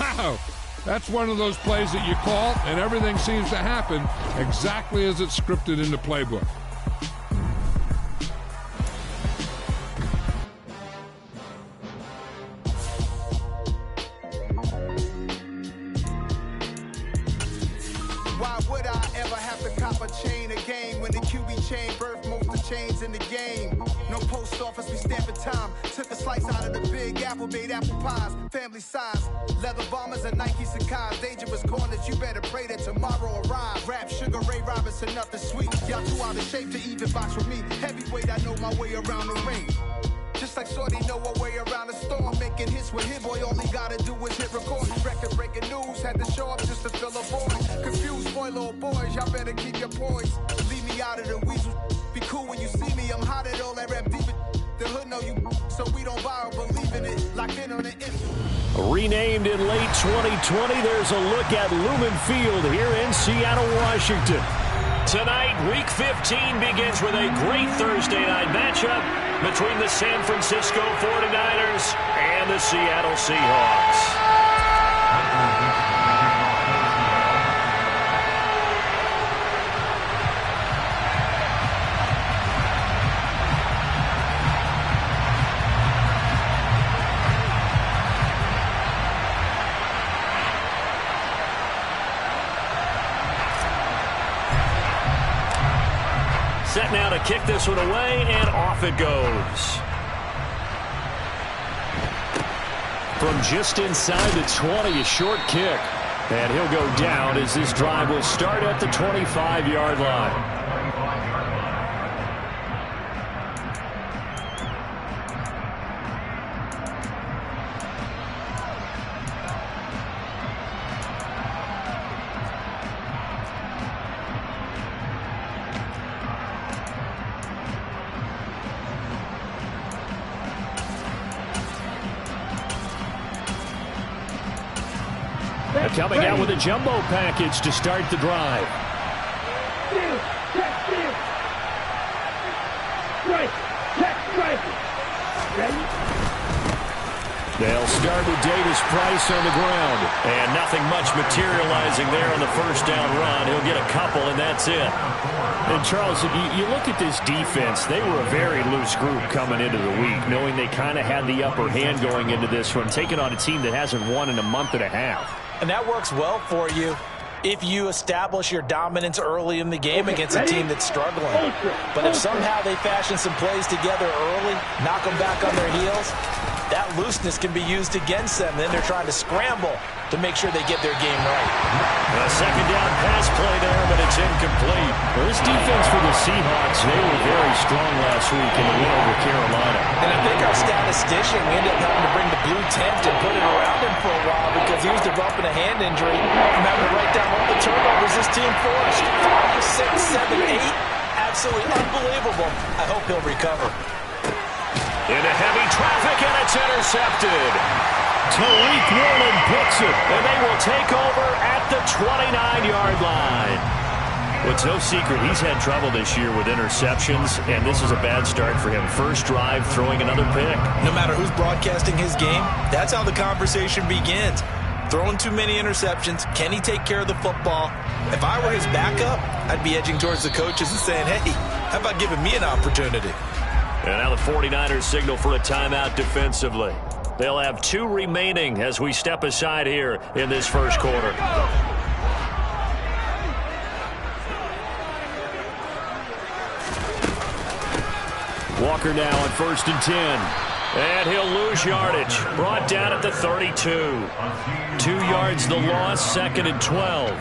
Wow! That's one of those plays that you call, and everything seems to happen exactly as it's scripted in the playbook. Why would I ever have to cop a chain a game when the QB chain birthed most of the chains in the game? No post office, we stamping time. Took a slice out of the big apple, made apple pies, family size. Leather bombers and Nike Sacai's. Dangerous corners, you better pray that tomorrow arrives. Rap, Sugar Ray Robinson, nothing sweet. Y'all too out of shape to even box with me. Heavyweight, I know my way around the ring. Just like Shorty know her way around the storm. Making hits with hit boy, all he gotta do is hit record. Record breaking news, had to show up just to fill a void. Confused boy, little boys, y'all better keep your poise. Leave me out of the weasel. Be cool when you see me, I'm hot at all that rap deep. The hood know you, so we don't borrow, believe in it. Locked in on the instant. Renamed in late 2020, there's a look at Lumen Field here in Seattle, Washington. Tonight, Week 15 begins with a great Thursday night matchup between the San Francisco 49ers and the Seattle Seahawks. Set now to kick this one away, and off it goes. From just inside the 20, a short kick. And he'll go down as this drive will start at the 25-yard line. Coming out with a jumbo package to start the drive. They'll start with Davis Price on the ground. And nothing much materializing there on the first down run. He'll get a couple, and that's it. And, Charles, you look at this defense, they were a very loose group coming into the week, knowing they kind of had the upper hand going into this one, taking on a team that hasn't won in a month and a half. And that works well for you if you establish your dominance early in the game against a team that's struggling. But if somehow they fashion some plays together early, knock them back on their heels, that looseness can be used against them. Then they're trying to scramble to make sure they get their game right. A second down pass play there, but it's incomplete. Well, this defense for the Seahawks, they were very strong last week in the win over Carolina. And I think our statistician, we ended up having to bring the blue tent and put it around him for a while because he was developing a hand injury from having to write down all the turnovers this team forced. 5, 6, 7, 8. Absolutely unbelievable. I hope he'll recover. Into heavy traffic, and it's intercepted. Tariq Woolen picks it, and they will take over at the 29-yard line. Well, it's no secret he's had trouble this year with interceptions, and this is a bad start for him. First drive, throwing another pick. No matter who's broadcasting his game, that's how the conversation begins. Throwing too many interceptions. Can he take care of the football? If I were his backup, I'd be edging towards the coaches and saying, hey, how about giving me an opportunity? And now the 49ers signal for a timeout defensively. They'll have 2 remaining as we step aside here in this first quarter. Walker now on 1st and 10. And he'll lose yardage. Brought down at the 32. 2 yards the loss, 2nd and 12.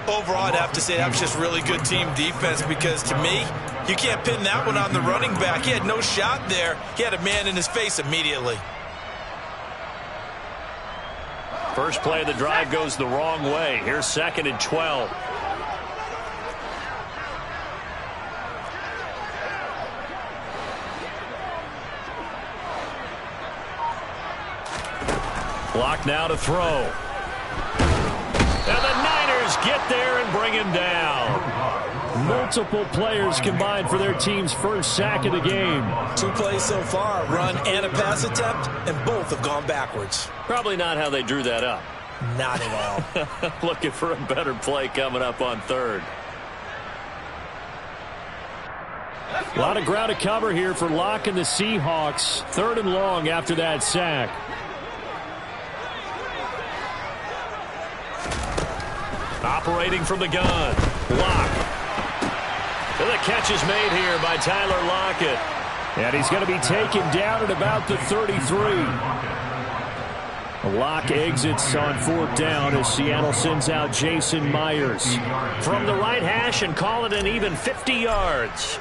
Overall, I'd have to say that was just really good team defense because, to me, you can't pin that one on the running back. He had no shot there. He had a man in his face immediately. First play of the drive goes the wrong way. Here's 2nd and 12. Block now to throw. And the Niners get there and bring him down. Multiple players combined for their team's first sack of the game. 2 plays so far, run and a pass attempt, and both have gone backwards. Probably not how they drew that up. Not at all. Looking for a better play coming up on third. A lot of ground to cover here for Locke and the Seahawks. 3rd and long after that sack. Operating from the gun. Locke. And the catch is made here by Tyler Lockett. And he's going to be taken down at about the 33. Locke exits on 4th down as Seattle sends out Jason Myers. From the right hash and call it an even 50 yards.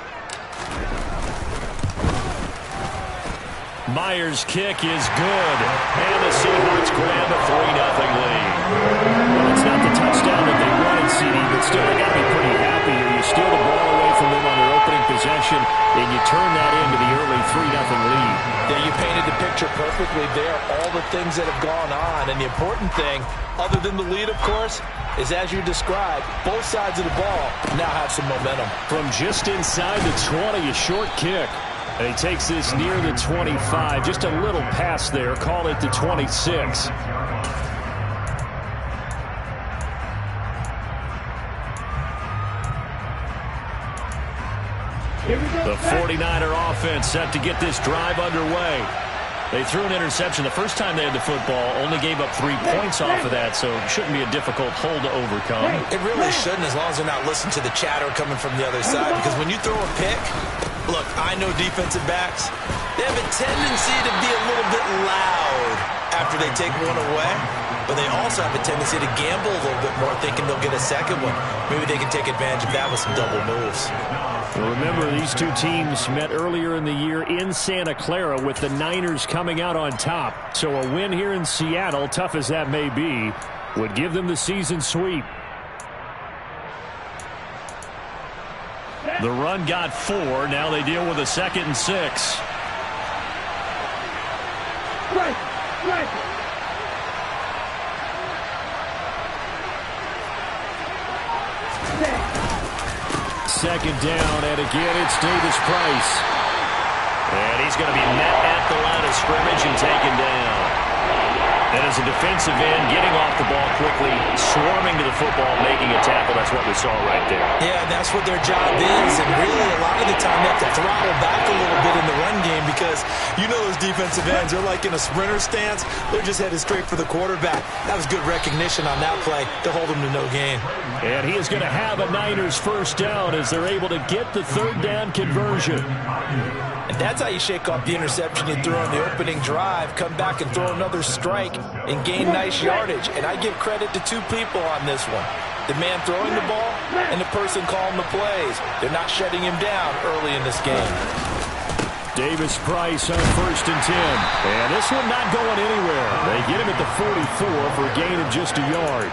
Myers' kick is good. And the Seahawks grab a 3-0 lead. Well, it's not the touchdown that they wanted, CD, but still they got to be pretty happy here. You steal the ball away from them on their opening possession, and you turn that into the early 3-0 lead. Yeah, you painted the picture perfectly there. All the things that have gone on. And the important thing, other than the lead, of course, is as you described, both sides of the ball now have some momentum. From just inside the 20, a short kick. And he takes this near the 25. Just a little pass there. Call it the 26. The 49er offense set to get this drive underway. They threw an interception the first time they had the football, only gave up 3 points off of that, so it shouldn't be a difficult hole to overcome. It really shouldn't, as long as they're not listening to the chatter coming from the other side, because when you throw a pick, look, I know defensive backs, they have a tendency to be a little bit loud after they take one away, but they also have a tendency to gamble a little bit more, thinking they'll get a second one. Maybe they can take advantage of that with some double moves. Well, remember, these two teams met earlier in the year in Santa Clara with the Niners coming out on top. So a win here in Seattle, tough as that may be, would give them the season sweep. The run got 4. Now they deal with a 2nd and 6. Right. Second down, and again it's Davis Price. And he's going to be met at the line of scrimmage and taken down. And as a defensive end, getting off the ball quickly, swarming to the football, making a tackle, that's what we saw right there. Yeah, that's what their job is, and really a lot of the time they have to throttle back a little bit in the run game because you know those defensive ends, they're like in a sprinter stance, they're just headed straight for the quarterback. That was good recognition on that play to hold them to no gain. And he is going to have a Niners first down as they're able to get the 3rd down conversion. And that's how you shake off the interception you threw on the opening drive, come back and throw another strike and gain nice yardage. And I give credit to 2 people on this one. The man throwing the ball and the person calling the plays. They're not shutting him down early in this game. Davis Price on 1st and 10. And this one not going anywhere. They get him at the 44 for a gain of just a yard.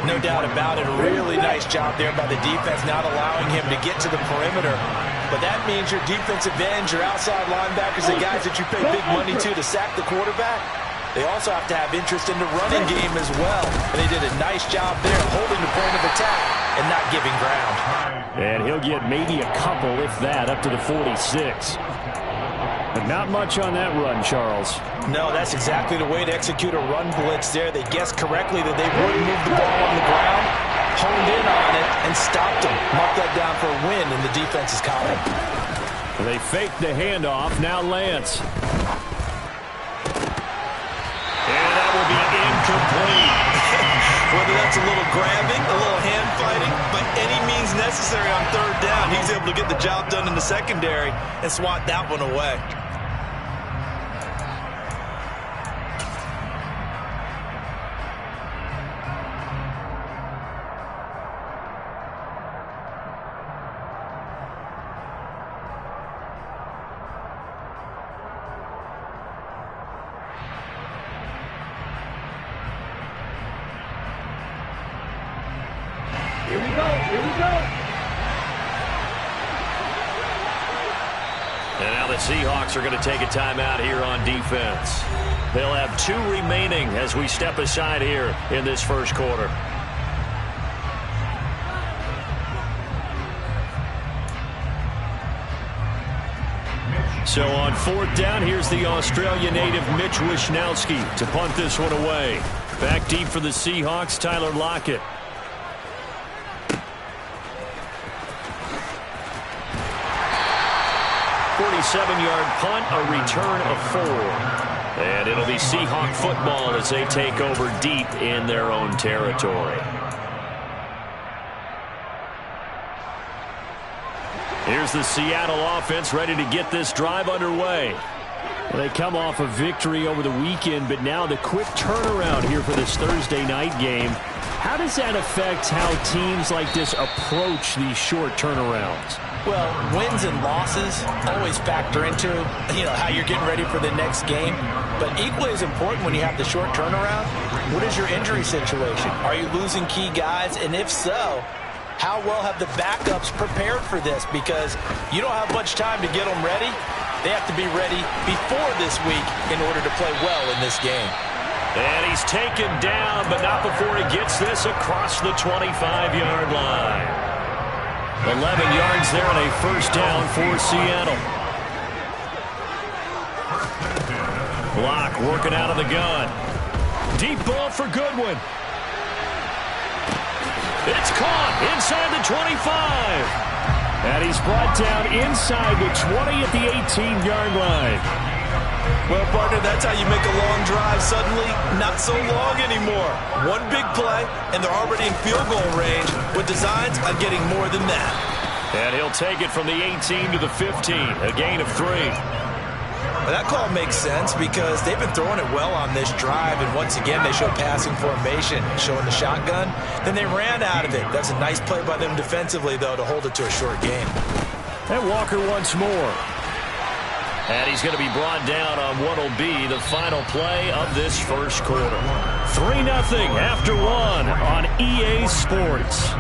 No doubt about it. A really nice job there by the defense, not allowing him to get to the perimeter. But that means your defensive ends, your outside linebackers, the guys that you pay big money to sack the quarterback, they also have to have interest in the running game as well. And they did a nice job there holding the point of attack and not giving ground. And he'll get maybe a couple, if that, up to the 46. But not much on that run, Charles. No, that's exactly the way to execute a run blitz there. They guessed correctly that they wouldn't move the ball on the ground, honed in on it, and stopped him. Marked that down for a win in the defense's column. They faked the handoff. Now Lance. And that will be incomplete. Whether that's a little grabbing, a little hand fighting, by any means necessary on 3rd down, he's able to get the job done in the secondary and swat that one away. Here we go. And now the Seahawks are going to take a timeout here on defense. They'll have 2 remaining as we step aside here in this first quarter. So on fourth down, here's the Australia native Mitch Wishnowsky to punt this one away. Back deep for the Seahawks, Tyler Lockett. .47-yard punt, a return of 4. And it'll be Seahawk football as they take over deep in their own territory. Here's the Seattle offense ready to get this drive underway. Well, they come off a victory over the weekend, but now the quick turnaround here for this Thursday night game. How does that affect how teams like this approach these short turnarounds? Well, wins and losses always factor into, how you're getting ready for the next game. But equally as important when you have the short turnaround, what is your injury situation? Are you losing key guys? And if so, how well have the backups prepared for this? Because you don't have much time to get them ready. They have to be ready before this week in order to play well in this game. And he's taken down, but not before he gets this across the 25-yard line. 11 yards there and a first down for Seattle. Block working out of the gun. Deep ball for Goodwin. It's caught inside the 25. And he's brought down inside the 20 at the 18-yard line. Well, partner, that's how you make a long drive suddenly not so long anymore. One big play, and they're already in field goal range with designs on getting more than that. And he'll take it from the 18 to the 15, a gain of 3. Well, that call makes sense because they've been throwing it well on this drive, and once again they show passing formation, showing the shotgun. Then they ran out of it. That's a nice play by them defensively, though, to hold it to a short gain. And Walker once more. And he's going to be brought down on what will be the final play of this first quarter. 3-0 after 1 on EA Sports.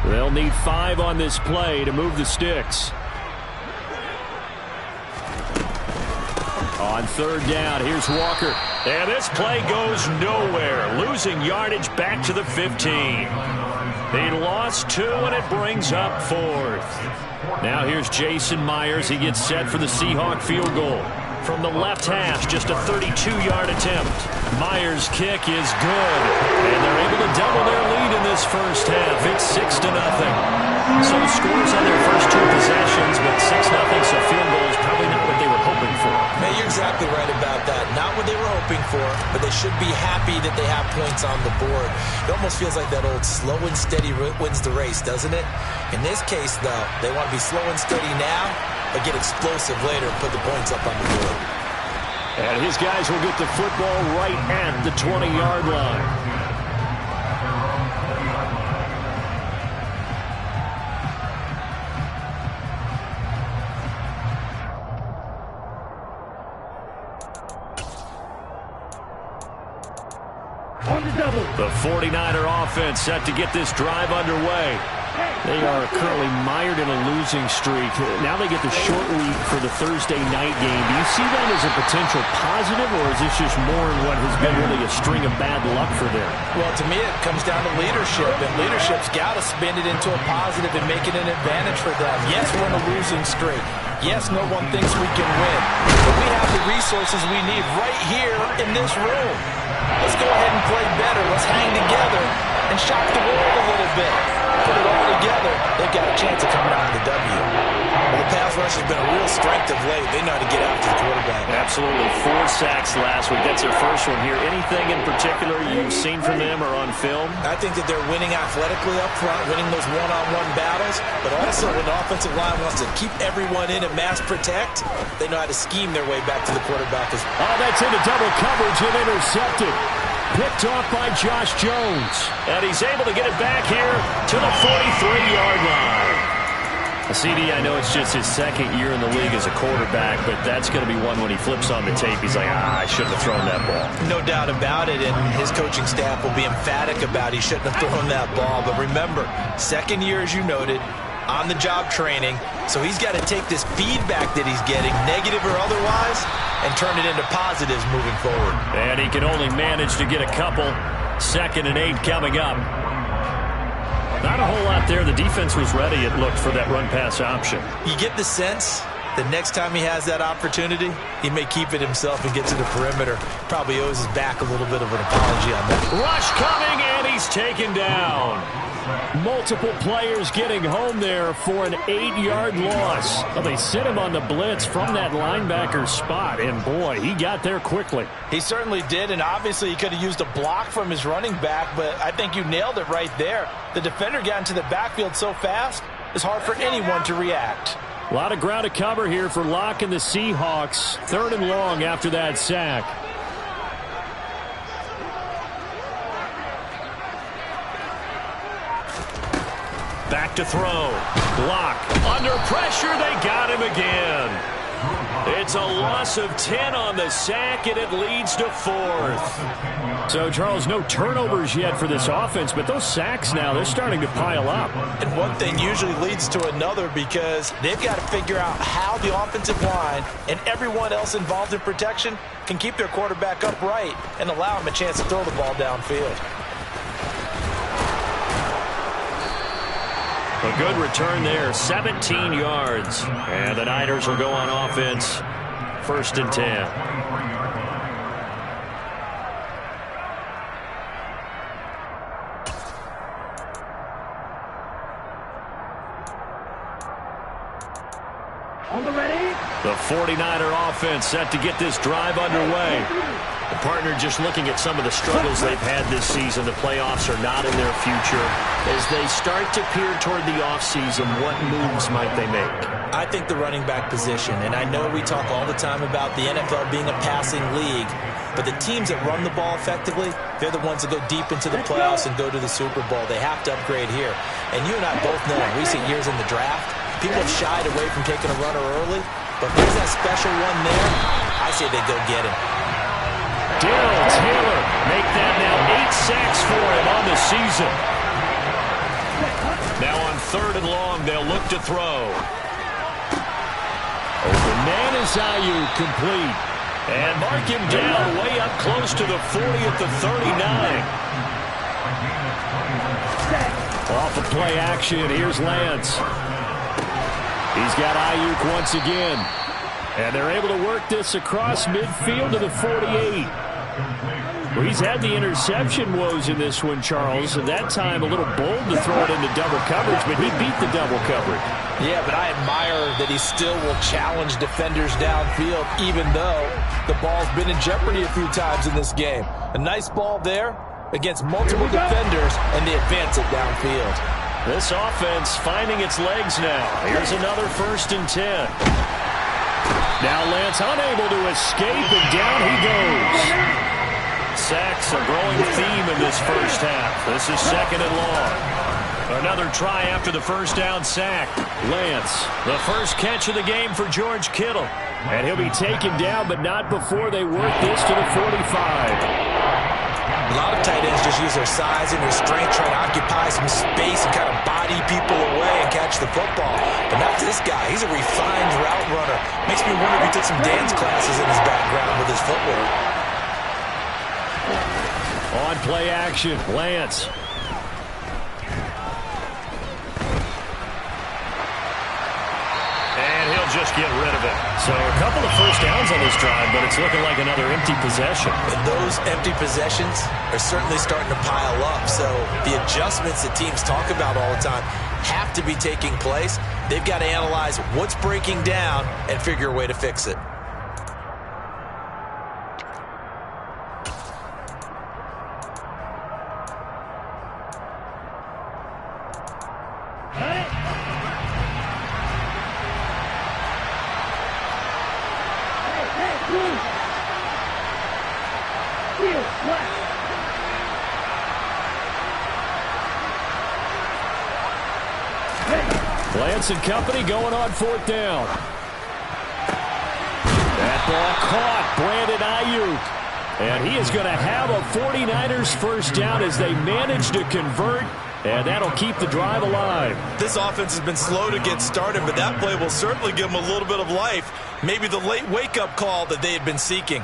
They'll need 5 on this play to move the sticks. On third down, here's Walker. And this play goes nowhere. Losing yardage back to the 15. They lost 2, and it brings up 4th. Now here's Jason Myers. He gets set for the Seahawk field goal. From the left hash, just a 32-yard attempt. Myers' kick is good. And they're able to double their lead in this first half. It's 6-0. So the scores on their first 2 possessions, but 6-0, so field goal is probably not what they were hoping for. Man, you're exactly right about that. Not what they were hoping for, but they should be happy that they have points on the board. It almost feels like that old slow and steady wins the race, doesn't it? In this case, though, they want to be slow and steady now, but get explosive later and put the points up on the board. And his guys will get the football right at the 20-yard line. The 49er offense set to get this drive underway. They are currently mired in a losing streak. Now they get the short week for the Thursday night game. Do you see that as a potential positive, or is this just more in what has been really a string of bad luck for them? Well, to me, it comes down to leadership, and leadership's got to spin it into a positive and make it an advantage for them. Yes, we're in a losing streak. Yes, no one thinks we can win, but we have the resources we need right here in this room. Let's go ahead and play better. Let's hang together and shock the world a little bit. Put it all together, they've got a chance of coming out with a W. Well, the pass rush has been a real strength of late. They know how to get after the quarterback. Absolutely. 4 sacks last week. That's their first one here. Anything in particular you've seen from them or on film? I think that they're winning athletically up front, winning those one-on-one battles, but also when the offensive line wants to keep everyone in and mass protect, they know how to scheme their way back to the quarterback. Oh, that's into double coverage and intercepted. Picked off by Josh Jones. And he's able to get it back here to the 43-yard line. CD, I know it's just his second year in the league as a quarterback, but that's going to be one when he flips on the tape. He's like, I shouldn't have thrown that ball. No doubt about it, and his coaching staff will be emphatic about he shouldn't have thrown that ball. But remember, second year, as you noted, on-the-job training, so he's got to take this feedback that he's getting, negative or otherwise, and turn it into positives moving forward. And he can only manage to get a couple. 2nd and 8 coming up. Not a whole lot there. The defense was ready, it looked, for that run-pass option. You get the sense that next time he has that opportunity, he may keep it himself and get to the perimeter. Probably owes his back a little bit of an apology on that. Rush coming, and he's taken down. Multiple players getting home there for an 8-yard loss. Well, they sent him on the blitz from that linebacker spot, and boy, he got there quickly. He certainly did, and obviously he could have used a block from his running back, but I think you nailed it right there. The defender got into the backfield so fast, it's hard for anyone to react. A lot of ground to cover here for Locke and the Seahawks. 3rd and long after that sack. Back to throw. Block. Under pressure. They got him again. It's a loss of 10 on the sack, and it leads to 4th. So, Charles, no turnovers yet for this offense, but those sacks now, they're starting to pile up. And one thing usually leads to another because they've got to figure out how the offensive line and everyone else involved in protection can keep their quarterback upright and allow him a chance to throw the ball downfield. A good return there, 17 yards. And the Niners will go on offense, 1st and 10. The 49er offense set to get this drive underway. The partner just looking at some of the struggles they've had this season. The playoffs are not in their future. As they start to peer toward the offseason, what moves might they make? I think the running back position, and I know we talk all the time about the NFL being a passing league, but the teams that run the ball effectively, they're the ones that go deep into the playoffs and go to the Super Bowl. They have to upgrade here. And you and I both know in recent years in the draft, people have shied away from taking a runner early, but if there's that special one there, I say they go get him. Darrell Taylor make that now 8 sacks for him on the season. Now on 3rd and long, they'll look to throw. Open man is Ayuk, complete. And mark him down way up close to the 40 at the 39. Off of play action, here's Lance. He's got Ayuk once again. And they're able to work this across midfield to the 48. Well, he's had the interception woes in this one, Charles, and that time a little bold to throw it into double coverage, but he beat the double coverage. Yeah, but I admire that he still will challenge defenders downfield, even though the ball's been in jeopardy a few times in this game. A nice ball there against multiple defenders, and they advance it downfield. This offense finding its legs now. Here's another 1st and 10. Now Lance unable to escape, and down he goes. Sacks a growing theme in this first half. This is 2nd and long. Another try after the first down sack. Lance, the first catch of the game for George Kittle. And he'll be taken down, but not before they work this to the 45. A lot of tight ends just use their size and their strength, trying to occupy some space and kind of body people away and catch the football. But not this guy. He's a refined route runner. Makes me wonder if he took some dance classes in his background with his footwork. On play action, Lance. And he'll just get rid of it. So a couple of first downs on this drive, but it's looking like another empty possession. And those empty possessions are certainly starting to pile up. So the adjustments that teams talk about all the time have to be taking place. They've got to analyze what's breaking down and figure a way to fix it. Lance and company going on 4th down. That ball caught. Brandon Ayuk. And he is going to have a 49ers first down as they manage to convert. And that'll keep the drive alive. This offense has been slow to get started, but that play will certainly give them a little bit of life. Maybe the late wake-up call that they had been seeking.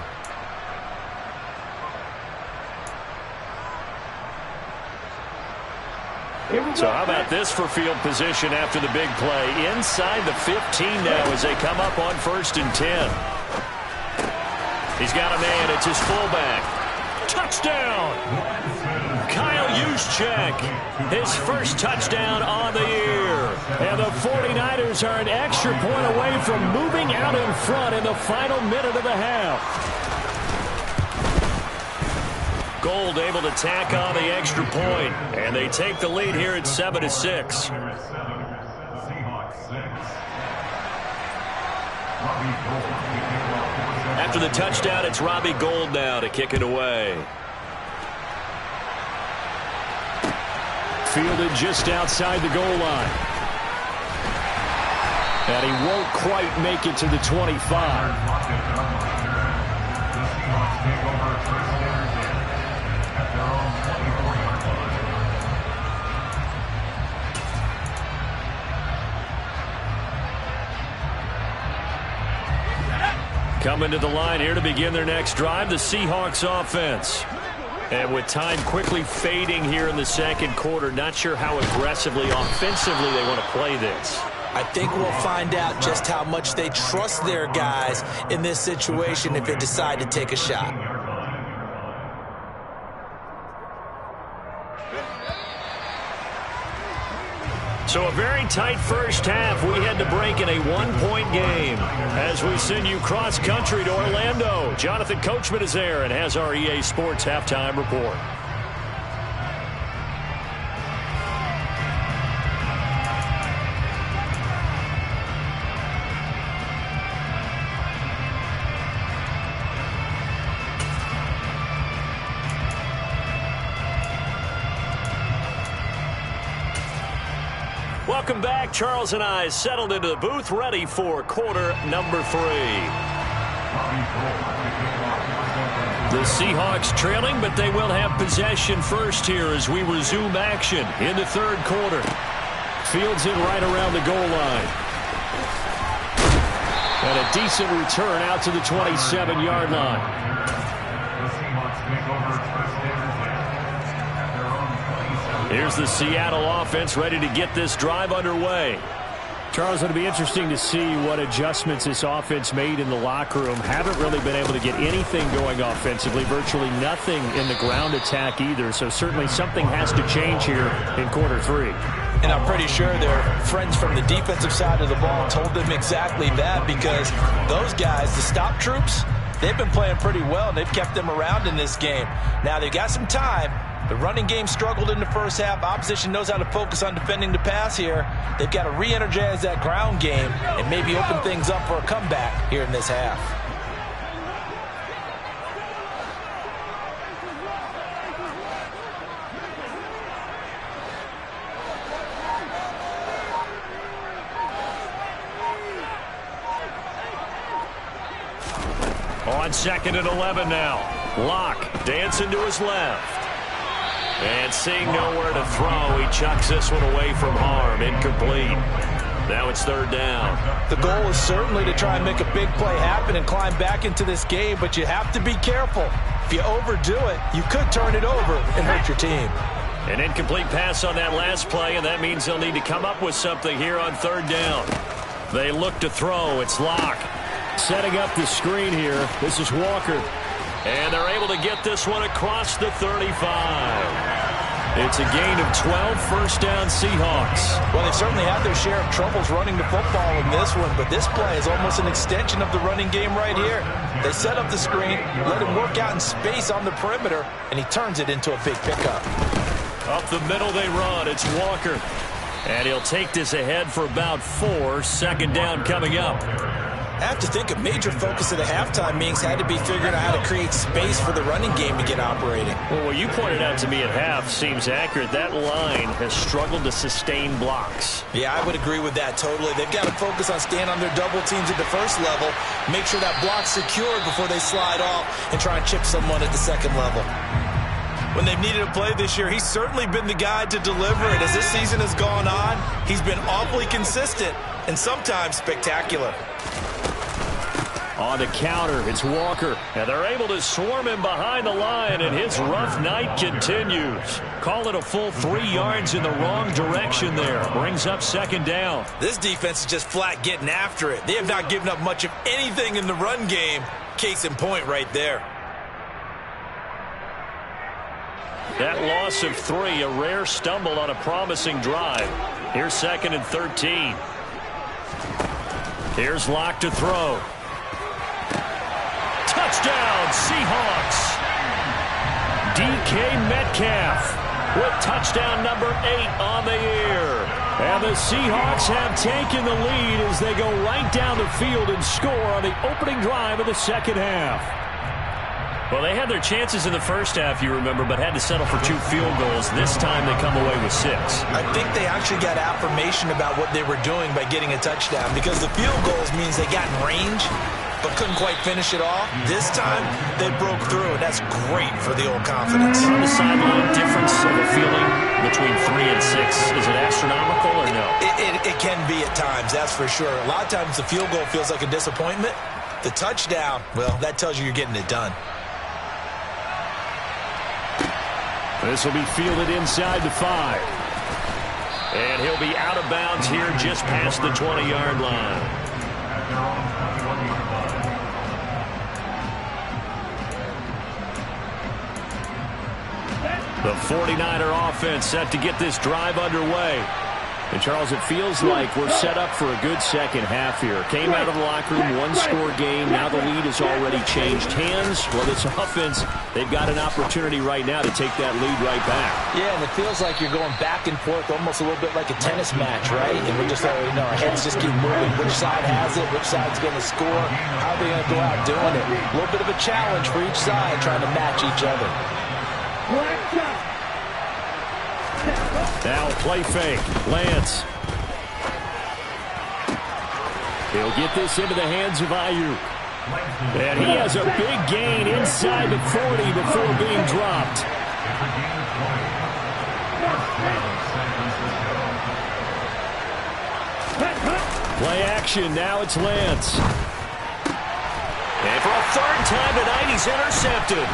So how about this for field position after the big play? Inside the 15 now as they come up on 1st and 10. He's got a man. It's his fullback. Touchdown! Kyle Juszczyk, his first touchdown on the year. And the 49ers are an extra point away from moving out in front in the final minute of the half. Gold able to tack on the extra point, and they take the lead here at 7-6. After the touchdown, it's Robbie Gould now to kick it away. Fielded just outside the goal line. And he won't quite make it to the 25. Coming to the line here to begin their next drive, the Seahawks offense. And with time quickly fading here in the second quarter, not sure how aggressively, offensively they want to play this. I think we'll find out just how much they trust their guys in this situation if they decide to take a shot. So a very tight first half. We had to break in a one-point game as we send you cross-country to Orlando. Jonathan Coachman is there and has our EA Sports halftime report. Welcome back. Charles and I settled into the booth, ready for quarter number 3. The Seahawks trailing, but they will have possession first here as we resume action in the third quarter. Fields it right around the goal line. And a decent return out to the 27-yard line. Here's the Seattle offense ready to get this drive underway. Charles, it'll be interesting to see what adjustments this offense made in the locker room. Haven't really been able to get anything going offensively, virtually nothing in the ground attack either. So certainly something has to change here in quarter 3. And I'm pretty sure their friends from the defensive side of the ball told them exactly that, because those guys, the stop troops, they've been playing pretty well, and they've kept them around in this game. Now they've got some time. The running game struggled in the first half. Opposition knows how to focus on defending the pass here. They've got to re-energize that ground game and maybe open things up for a comeback here in this half. On 2nd and 11 now. Locke dancing to his left. And seeing nowhere to throw, he chucks this one away from harm. Incomplete. Now it's 3rd down. The goal is certainly to try and make a big play happen and climb back into this game, but you have to be careful. If you overdo it, you could turn it over and hurt your team. An incomplete pass on that last play, and that means they'll need to come up with something here on 3rd down. They look to throw. It's Locke. Setting up the screen here. This is Walker. And they're able to get this one across the 35. It's a gain of 12, first down Seahawks. Well, they've certainly had their share of troubles running the football in this one, but this play is almost an extension of the running game right here. They set up the screen, let him work out in space on the perimeter, and he turns it into a big pickup. Up the middle they run. It's Walker. And he'll take this ahead for about 4. 2nd down coming up. I have to think a major focus at the halftime meetings had to be figuring out how to create space for the running game to get operating. Well, what you pointed out to me at half seems accurate. That line has struggled to sustain blocks. Yeah, I would agree with that totally. They've got to focus on staying on their double teams at the first level, make sure that block's secured before they slide off and try and chip someone at the second level. When they've needed a play this year, he's certainly been the guy to deliver it. As this season has gone on, he's been awfully consistent and sometimes spectacular. On the counter, it's Walker. And they're able to swarm him behind the line, and his rough night continues. Call it a full 3 yards in the wrong direction there. Brings up second down. This defense is just flat getting after it. They have not given up much of anything in the run game. Case in point right there. That loss of 3, a rare stumble on a promising drive. Here's 2nd and 13. Here's Locke to throw. Touchdown, Seahawks. DK Metcalf with touchdown number 8 on the year. And the Seahawks have taken the lead as they go right down the field and score on the opening drive of the second half. Well, they had their chances in the first half, you remember, but had to settle for 2 field goals. This time they come away with 6. I think they actually got affirmation about what they were doing by getting a touchdown, because the field goals means they got in range but couldn't quite finish it off. This time they broke through, and that's great for the old confidence. On the sideline, difference of a feeling between 3 and 6. Is it astronomical or no? It can be at times, that's for sure. A lot of times the field goal feels like a disappointment. The touchdown, well, that tells you you're getting it done. This will be fielded inside the 5. And he'll be out of bounds here just past the 20-yard line. The 49er offense set to get this drive underway. And, Charles, it feels like we're set up for a good second half here. Came out of the locker room, 1-score game. Now the lead has already changed hands. Well, this offense, they've got an opportunity right now to take that lead right back. Yeah, and it feels like you're going back and forth almost a little bit like a tennis match, right? And we just already know our heads just keep moving. Which side has it? Which side's going to score? How are they going to go out doing it? A little bit of a challenge for each side trying to match each other. Now play fake. Lance. He'll get this into the hands of Ayuk. And he has a big gain inside the 40 before being dropped. Play action. Now it's Lance. And for a 3rd time tonight, he's intercepted.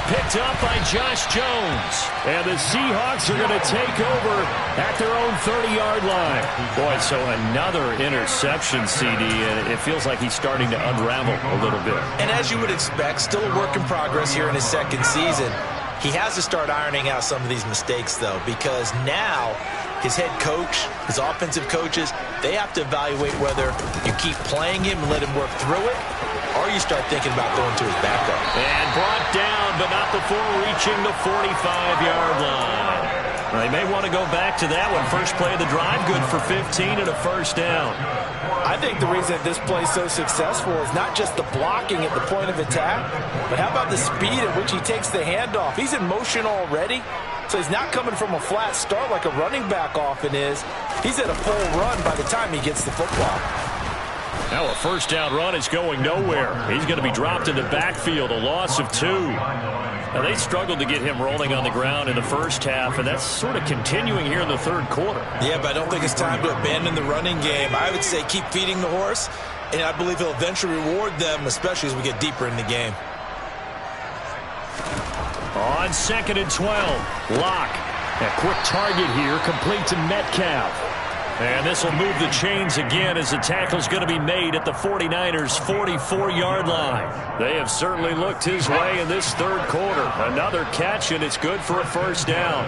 Picked up by Josh Jones. And the Seahawks are going to take over at their own 30-yard line. Boy, so another interception, CD, and it feels like he's starting to unravel a little bit. And as you would expect, still a work in progress here in his 2nd season. He has to start ironing out some of these mistakes, though, because now his head coach, his offensive coaches, they have to evaluate whether you keep playing him and let him work through it, or you start thinking about going to his backup. And brought down, but not before reaching the 45-yard line. Well, they may want to go back to that one. First play of the drive, good for 15 and a 1st down. I think the reason that this play is so successful is not just the blocking at the point of attack, but how about the speed at which he takes the handoff? He's in motion already, so he's not coming from a flat start like a running back often is. He's at a full run by the time he gets the football. Now a 1st down run is going nowhere. He's going to be dropped in the backfield, a loss of 2. Now they struggled to get him rolling on the ground in the first half, and that's sort of continuing here in the 3rd quarter. Yeah, but I don't think it's time to abandon the running game. I would say keep feeding the horse, and I believe he'll eventually reward them, especially as we get deeper in the game. On 2nd and 12, Locke. A quick target here, complete to Metcalf. And this will move the chains again as the tackle's going to be made at the 49ers' 44-yard line. They have certainly looked his way in this 3rd quarter. Another catch, and it's good for a 1st down.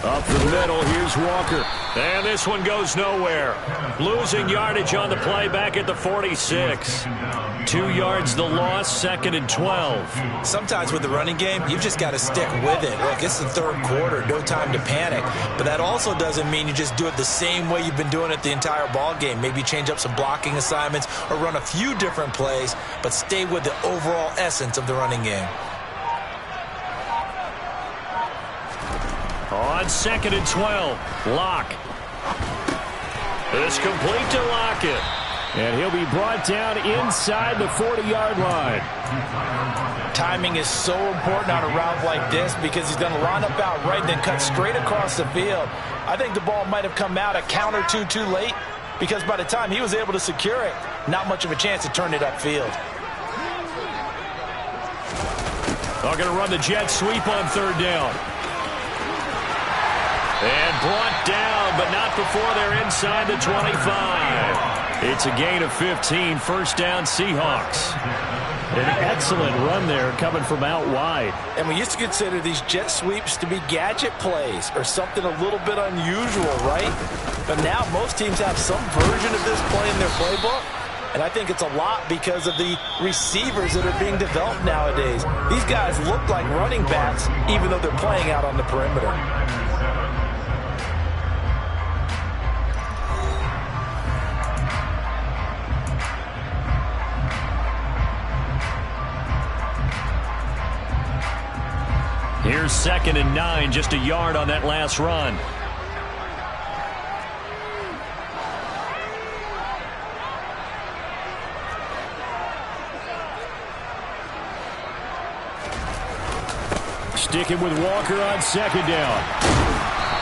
Up the middle, here's Walker. And this one goes nowhere. Losing yardage on the play back at the 46. 2 yards the loss, 2nd and 12. Sometimes with the running game, you've just got to stick with it. Look, it's the 3rd quarter, no time to panic. But that also doesn't mean you just do it the same way you've been doing it the entire ball game. Maybe change up some blocking assignments or run a few different plays, but stay with the overall essence of the running game. On 2nd and 12, Locke. It's complete to Lockett. And he'll be brought down inside the 40-yard line. Timing is so important on a route like this because he's going to line up out right and then cut straight across the field. I think the ball might have come out a count or two too late because by the time he was able to secure it, not much of a chance to turn it upfield. They're going to run the jet sweep on 3rd down. And brought down, but not before they're inside the 25. It's a gain of 15, 1st down Seahawks. An excellent run there coming from out wide. And we used to consider these jet sweeps to be gadget plays or something a little bit unusual, right? But now most teams have some version of this play in their playbook. And I think it's a lot because of the receivers that are being developed nowadays. These guys look like running backs even though they're playing out on the perimeter. Here's 2nd and 9, just a yard on that last run. Sticking with Walker on 2nd down.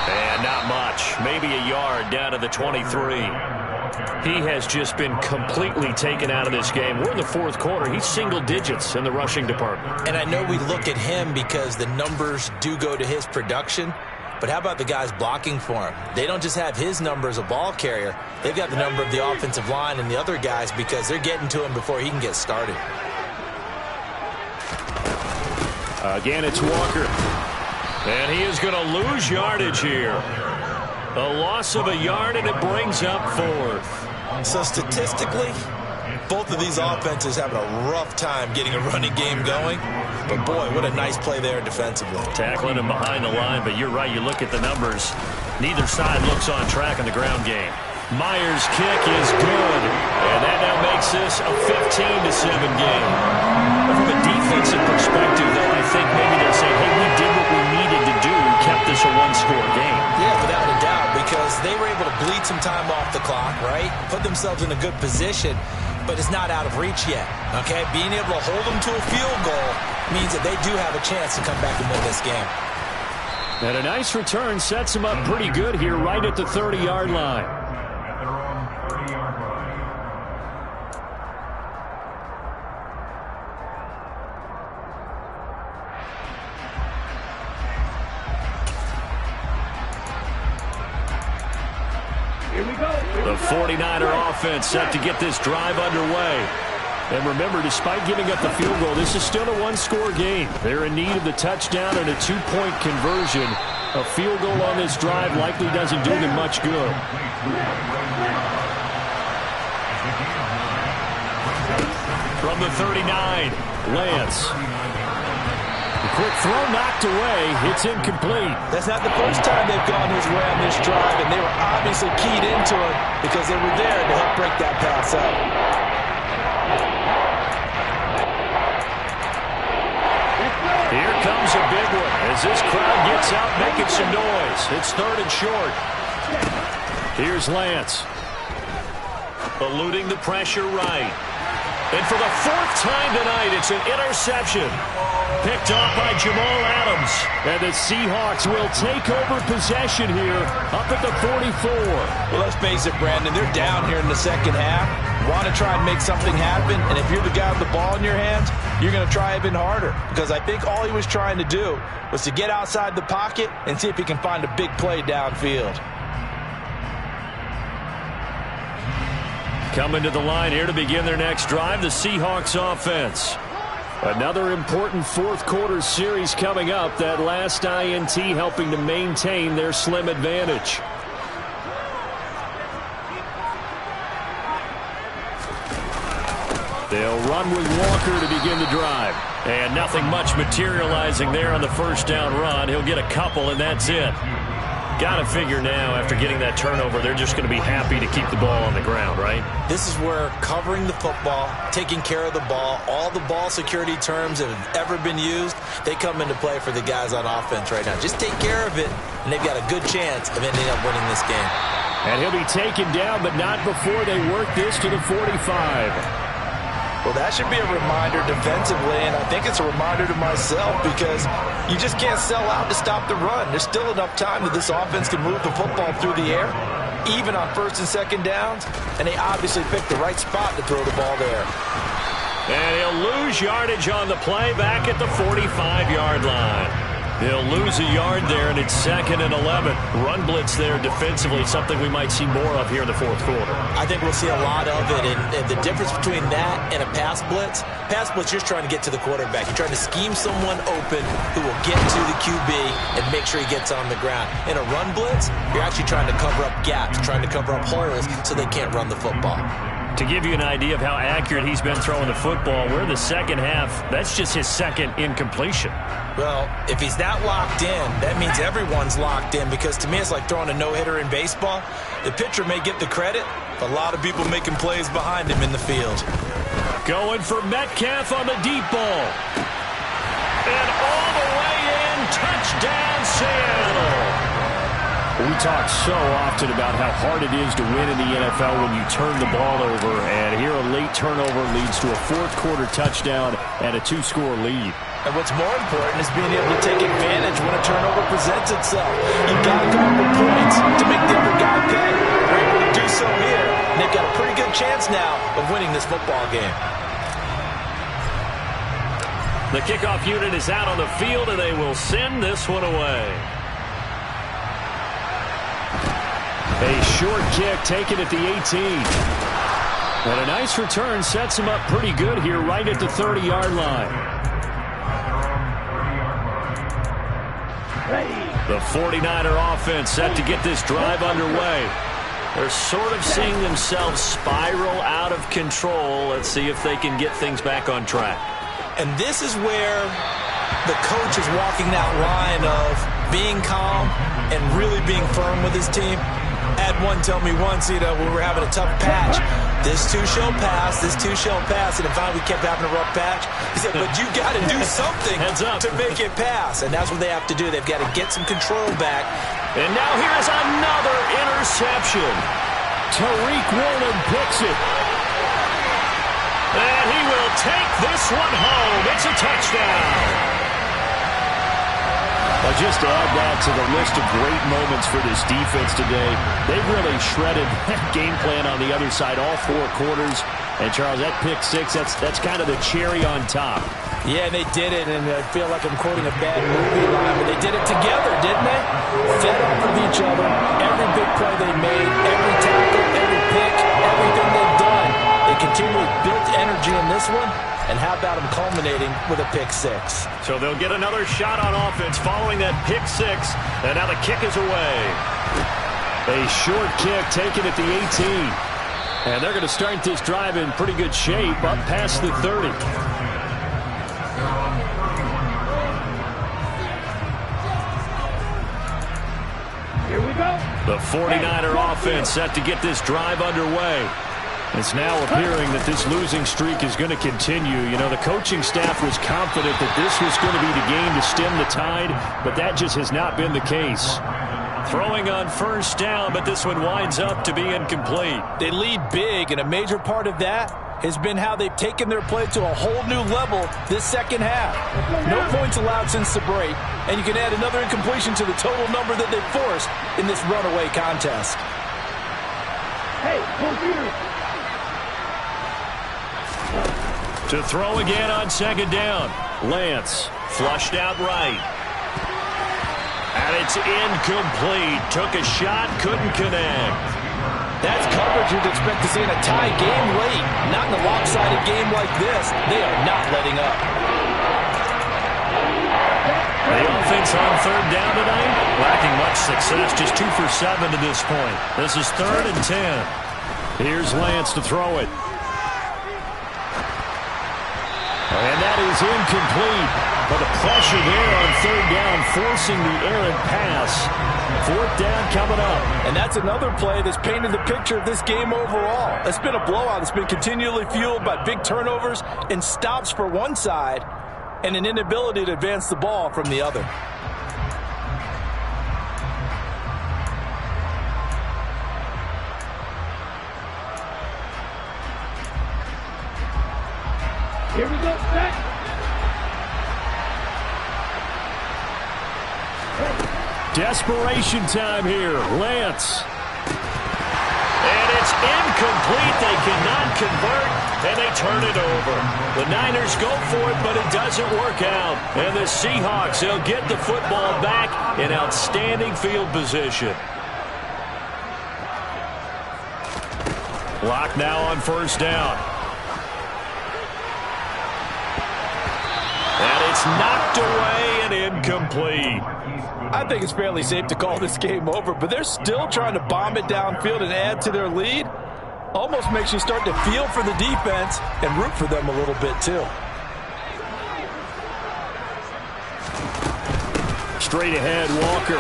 And not much. Maybe a yard down to the 23. He has just been completely taken out of this game. We're in the 4th quarter. He's single digits in the rushing department. And I know we look at him because the numbers do go to his production. But how about the guys blocking for him? They don't just have his number as a ball carrier. They've got the number of the offensive line and the other guys because they're getting to him before he can get started. Again, it's Walker. And he is going to lose yardage here. A loss of a yard, and it brings up 4th. So statistically, both of these offenses having a rough time getting a running game going. But, boy, what a nice play there defensively. Tackling him behind the line, but you're right. You look at the numbers. Neither side looks on track in the ground game. Myers' kick is good. And that now makes this a 15-7 game. But from a defensive perspective, though, I think maybe they're saying, hey, we did what we needed to do, kept this a 1-score game. Yeah, without a doubt, because they were able to bleed some time off the clock, right? Put themselves in a good position, but it's not out of reach yet, okay? Being able to hold them to a field goal means that they do have a chance to come back and win this game. And a nice return sets him up pretty good here right at the 30-yard line. The 49er offense set to get this drive underway. And remember, despite giving up the field goal, this is still a 1-score game. They're in need of the touchdown and a 2-point conversion. A field goal on this drive likely doesn't do them much good. From the 39, Lance. The quick throw knocked away. It's incomplete. That's not the first time they've gone his way on this drive, and they were obviously keyed into it because they were there to help break that pass up. Here comes a big one as this crowd gets out making some noise. It's 3rd and short. Here's Lance. Eluding the pressure right. And for the 4th time tonight, it's an interception. Picked off by Jamal Adams. And the Seahawks will take over possession here up at the 44. Well, let's face it, Brandon. They're down here in the second half. Want to try and make something happen. And if you're the guy with the ball in your hands, you're going to try even harder. Because I think all he was trying to do was to get outside the pocket and see if he can find a big play downfield. Coming to the line here to begin their next drive, the Seahawks offense. Another important fourth-quarter series coming up. That last INT helping to maintain their slim advantage. They'll run with Walker to begin the drive. And nothing much materializing there on the first down run. He'll get a couple, and that's it. Got to figure now, after getting that turnover, they're just going to be happy to keep the ball on the ground, right? This is where covering the football, taking care of the ball, all the ball security terms that have ever been used, they come into play for the guys on offense right now. Just take care of it, and they've got a good chance of ending up winning this game. And he'll be taken down, but not before they work this to the 45. Well, that should be a reminder defensively, and I think it's a reminder to myself because you just can't sell out to stop the run. There's still enough time that this offense can move the football through the air, even on first and second downs, and they obviously picked the right spot to throw the ball there. And he'll lose yardage on the play back at the 45-yard line. They'll lose a yard there, and it's 2nd and 11. Run blitz there defensively, something we might see more of here in the fourth quarter. I think we'll see a lot of it, and the difference between that and a pass blitz, you're just trying to get to the quarterback. You're trying to scheme someone open who will get to the QB and make sure he gets on the ground. In a run blitz, you're actually trying to cover up gaps, trying to cover up holes so they can't run the football. To give you an idea of how accurate he's been throwing the football, we're in the second half. That's just his second incompletion. Well, if he's that locked in, that means everyone's locked in because to me it's like throwing a no-hitter in baseball. The pitcher may get the credit, but a lot of people making plays behind him in the field. Going for Metcalf on the deep ball. And all the way in, touchdown Seattle. We talk so often about how hard it is to win in the NFL when you turn the ball over, and here a late turnover leads to a fourth-quarter touchdown and a 2-score lead. And what's more important is being able to take advantage when a turnover presents itself. You've got to come up with points to make the other guy pay. They're able to do so here, and they've got a pretty good chance now of winning this football game. The kickoff unit is out on the field, and they will send this one away. A short kick taken at the 18. And a nice return sets him up pretty good here right at the 30-yard line. The 49er offense set to get this drive underway. They're sort of seeing themselves spiral out of control. Let's see if they can get things back on track. And this is where the coach is walking that line of being calm and really being firm with his team. I had one tell me once, when we were having a tough patch, this too shall pass, and then finally we kept having a rough patch. He said, but you got to do something to make it pass, and that's what they have to do. They've got to get some control back. And now here's another interception. Tariq Woolen picks it. And he will take this one home. It's a touchdown. Well, just to add that to the list of great moments for this defense today, they've really shredded that game plan on the other side all 4 quarters. And, Charles, that pick 6, that's kind of the cherry on top. Yeah, and they did it, and I feel like I'm quoting a bad movie line, but they did it together, didn't they? Fed off of each other. Every big play they made, every tackle, every pick, everything they've done. They continually built energy in this one. And how about them culminating with a pick 6? So they'll get another shot on offense following that pick 6. And now the kick is away. A short kick taken at the 18. And they're going to start this drive in pretty good shape up past the 30. Here we go. The 49er offense set to get this drive underway. It's now appearing that this losing streak is going to continue. The coaching staff was confident that this was going to be the game to stem the tide, but that just has not been the case. Throwing on first down, but this one winds up to be incomplete. They lead big, and a major part of that has been how they've taken their play to a whole new level this second half. No points allowed since the break, and you can add another incompletion to the total number that they've forced in this runaway contest. Hey, computer. To throw again on second down. Lance flushed out right. And it's incomplete. Took a shot, couldn't connect. That's coverage you'd expect to see in a tie game late. Not in a lopsided game like this. They are not letting up. on third down tonight? Lacking much success, just 2 for 7 to this point. This is 3rd and 10. Here's Lance to throw it. And that is incomplete. But the pressure there on third down, forcing the errant pass. 4th down coming up. And that's another play that's painted the picture of this game overall. It's been a blowout. It's been continually fueled by big turnovers and stops for one side and an inability to advance the ball from the other. Here we go, set. Desperation time here. Lance. And it's incomplete. They cannot convert, and they turn it over. The Niners go for it, but it doesn't work out. And the Seahawks, they'll get the football back in outstanding field position. Clock now on 1st down. And it's knocked away and incomplete. I think it's fairly safe to call this game over, but they're still trying to bomb it downfield and add to their lead. Almost makes you start to feel for the defense and root for them a little bit too. Straight ahead, Walker.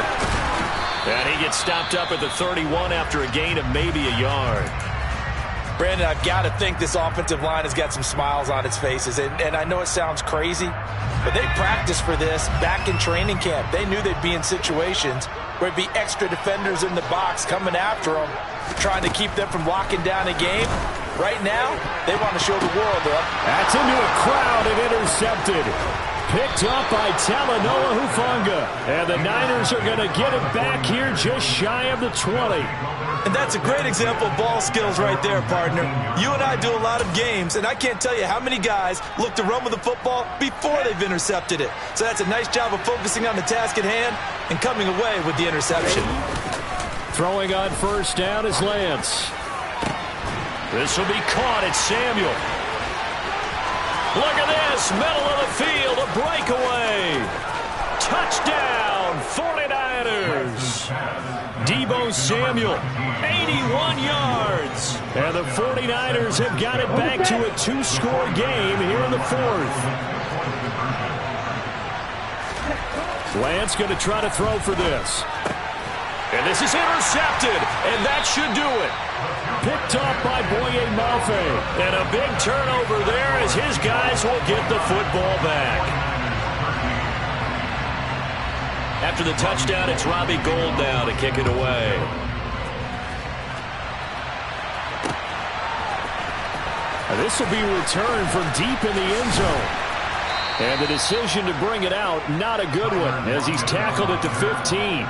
And he gets stopped up at the 31 after a gain of maybe a yard. Brandon, I've got to think this offensive line has got some smiles on its faces. And I know it sounds crazy, but they practiced for this back in training camp. They knew they'd be in situations where it'd be extra defenders in the box coming after them, trying to keep them from locking down a game. Right now, they want to show the world up. That's into a crowd and intercepted. Picked up by Talanoa Hufanga. And the Niners are going to get it back here just shy of the 20. And that's a great example of ball skills right there, partner. You and I do a lot of games, and I can't tell you how many guys look to run with the football before they've intercepted it. So that's a nice job of focusing on the task at hand and coming away with the interception. Throwing on 1st down is Lance. This will be caught. It's Samuel. Look at this. Middle of the field. A breakaway. Touchdown, 49ers. Deebo Samuel, 81 yards. And the 49ers have got it back to a 2-score game here in the 4th. Lance going to try to throw for this. And this is intercepted, and that should do it. Picked off by Boye Mafe. And a big turnover there as his guys will get the football back. After the touchdown, it's Robbie Gould now to kick it away. This will be returned from deep in the end zone. And the decision to bring it out, not a good one, as he's tackled at the 15.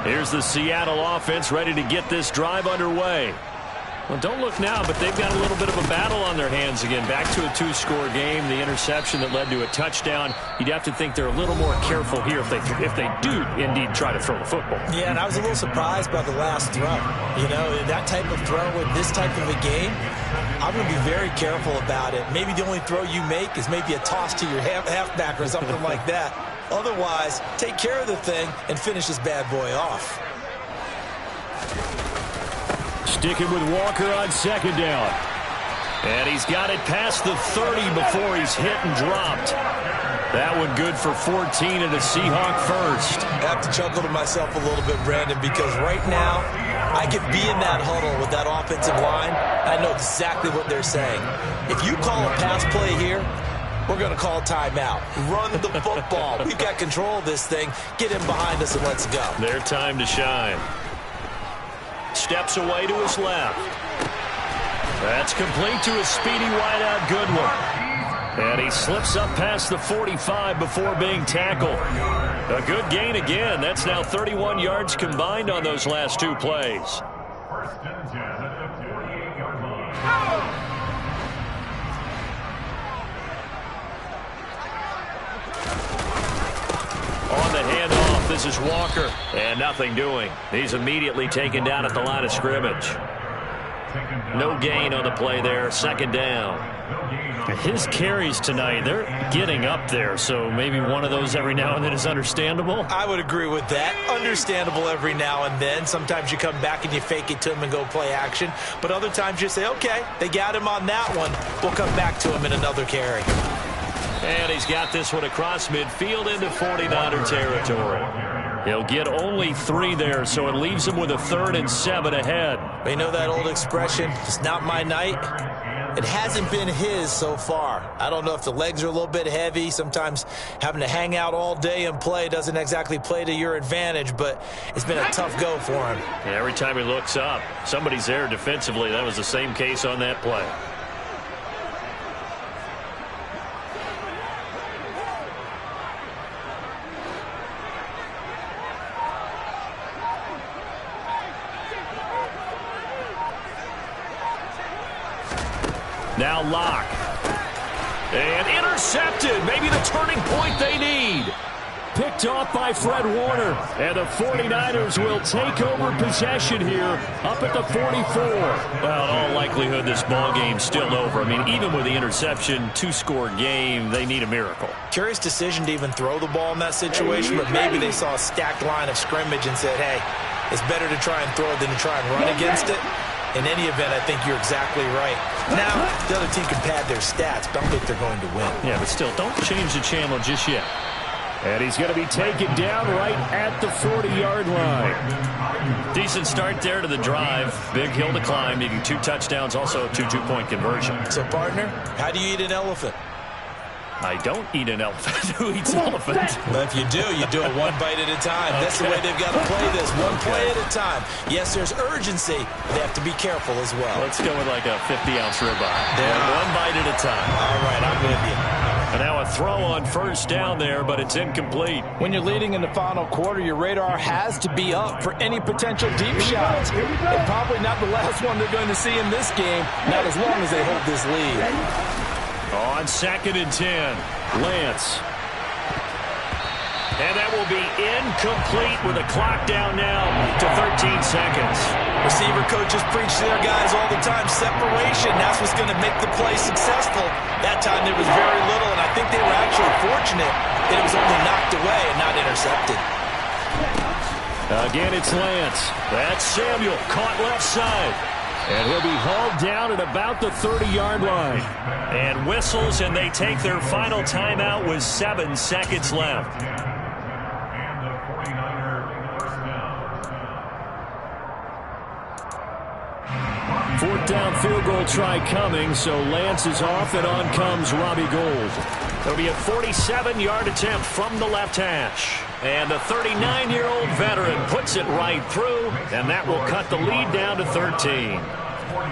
Here's the Seattle offense ready to get this drive underway. Well, don't look now, but they've got a little bit of a battle on their hands again. Back to a 2-score game. The interception that led to a touchdown. You'd have to think they're a little more careful here if they do indeed try to throw the football. Yeah, and I was a little surprised by the last throw. You know, that type of throw in this type of a game, I'm going to be very careful about it. Maybe the only throw you make is maybe a toss to your halfback or something like that. Otherwise, take care of the thing and finish this bad boy off. Sticking with Walker on 2nd down. And he's got it past the 30 before he's hit and dropped. That one good for 14 and a Seahawk first. I have to chuckle to myself a little bit, Brandon, because right now I could be in that huddle with that offensive line. I know exactly what they're saying. If you call a pass play here, we're going to call timeout. Run the football. We've got control of this thing. Get him behind us and let's go. Their time to shine. Steps away to his left. That's complete to a speedy wideout Goodwin. And he slips up past the 45 before being tackled. A good gain again. That's now 31 yards combined on those last 2 plays. First and 10 at the 48-yard line. On the handoff, this is Walker. And nothing doing. He's immediately taken down at the line of scrimmage. Taken No gain on the play there. Second down. His carries tonight, they're getting up there, so maybe one of those every now and then is understandable. I would agree with that. Understandable every now and then. Sometimes you come back and you fake it to him and go play action. But other times you say, okay, they got him on that one. We'll come back to him in another carry. And he's got this one across midfield into 49er territory. He'll get only 3 there, so it leaves him with a 3rd and 7 ahead. You know that old expression, it's not my night? It hasn't been his so far. I don't know if the legs are a little bit heavy. Sometimes having to hang out all day and play doesn't exactly play to your advantage, but it's been a tough go for him. Yeah, every time he looks up, somebody's there defensively. That was the same case on that play. Now Locke. And intercepted. Maybe the turning point they need. Picked off by Fred Warner. And the 49ers will take over possession here up at the 44. Well, in all likelihood, this ball game's still over. I mean, even with the interception, 2-score game, they need a miracle. Curious decision to even throw the ball in that situation, but maybe they saw a stacked line of scrimmage and said, hey, it's better to try and throw it than to try and run against it. In any event, I think you're exactly right. Now, the other team can pad their stats, but I don't think they're going to win. Yeah, but still, don't change the channel just yet. And he's going to be taken down right at the 40-yard line. Decent start there to the drive. Big hill to climb, needing 2 touchdowns, also a 2 two-point conversion. So, partner, how do you eat an elephant? I don't eat an elephant. Who eats elephant? Well, if you do it 1 bite at a time. Okay. That's the way they've got to play this, 1 play at a time. Yes, there's urgency, but they have to be careful as well. Let's go with like a 50-ounce ribeye. Yeah. 1 bite at a time. All right, I'm with you. And now a throw on first down there, but it's incomplete. When you're leading in the final quarter, your radar has to be up for any potential deep shots. And probably not the last one they're going to see in this game, not as long as they hold this lead. On 2nd and 10, Lance. And that will be incomplete with the clock down now to 13 seconds. Receiver coaches preach to their guys all the time. Separation, that's what's going to make the play successful. That time there was very little, and I think they were actually fortunate that it was only knocked away and not intercepted. Again, it's Lance. That's Samuel, caught left side. And he'll be hauled down at about the 30-yard line. And whistles, and they take their final timeout with 7 seconds left. And the 49er first down. 4th down field goal try coming, so Lance is off, and on comes Robbie Gould. There'll be a 47-yard attempt from the left hash. And the 39-year-old veteran puts it right through, and that will cut the lead down to 13.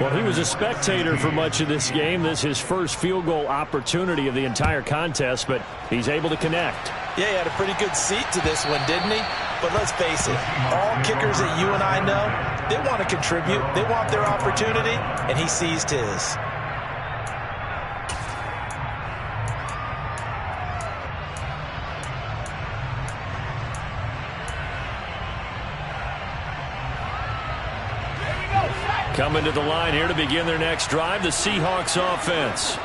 Well, he was a spectator for much of this game. This is his first field goal opportunity of the entire contest, but he's able to connect. Yeah, he had a pretty good seat to this one, didn't he? But let's face it, all kickers that you and I know, they want to contribute. They want their opportunity, and he seized his. Coming to the line here to begin their next drive, the Seahawks offense.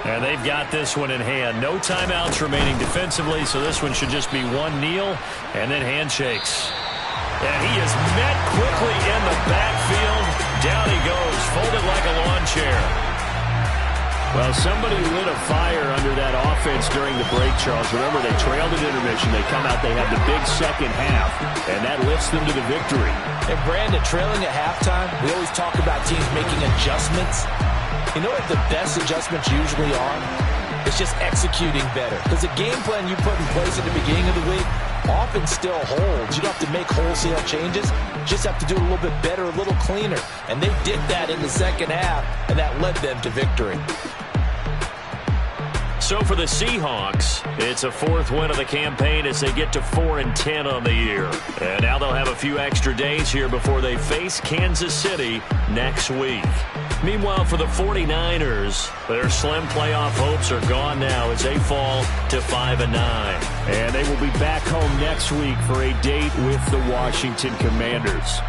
And they've got this one in hand. No timeouts remaining defensively, so this one should just be 1 kneel and then handshakes. And he is met quickly in the backfield. Down he goes, folded like a lawn chair. Well, somebody lit a fire under that offense during the break, Charles. Remember, they trailed at intermission. They come out, they have the big second half, and that lifts them to the victory. And Brandon, trailing at halftime, we always talk about teams making adjustments. You know what the best adjustments usually are? It's just executing better. Because the game plan you put in place at the beginning of the week often still holds. You don't have to make wholesale changes. You just have to do it a little bit better, a little cleaner. And they did that in the second half, and that led them to victory. So for the Seahawks, it's a 4th win of the campaign as they get to 4-10 on the year. And now they'll have a few extra days here before they face Kansas City next week. Meanwhile, for the 49ers, their slim playoff hopes are gone now as they fall to 5-9. And they will be back home next week for a date with the Washington Commanders.